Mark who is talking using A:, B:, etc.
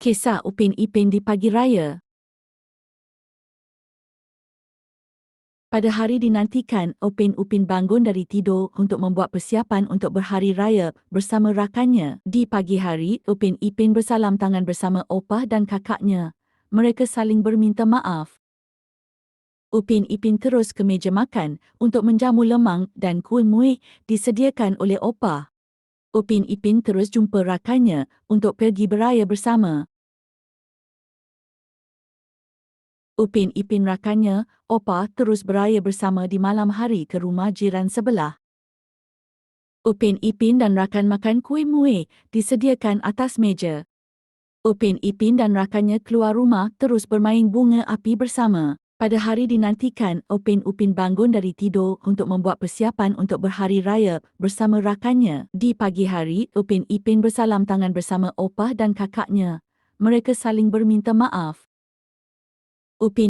A: Kisah Upin Ipin di pagi raya. Pada hari dinantikan, Upin bangun dari tidur untuk membuat persiapan untuk berhari raya bersama rakannya. Di pagi hari, Upin Ipin bersalam tangan bersama opah dan kakaknya. Mereka saling berminta maaf. Upin Ipin terus ke meja makan untuk menjamu lemang dan kuih muih disediakan oleh opah. Upin Ipin terus jumpa rakannya untuk pergi beraya bersama. Upin Ipin rakannya, Opah terus beraya bersama di malam hari ke rumah jiran sebelah. Upin Ipin dan rakan makan kuih muih disediakan atas meja. Upin Ipin dan rakannya keluar rumah terus bermain bunga api bersama. Pada hari dinantikan, Upin bangun dari tidur untuk membuat persiapan untuk berhari raya bersama rakannya. Di pagi hari, Upin Ipin bersalam tangan bersama Opah dan kakaknya. Mereka saling berminta maaf. Upin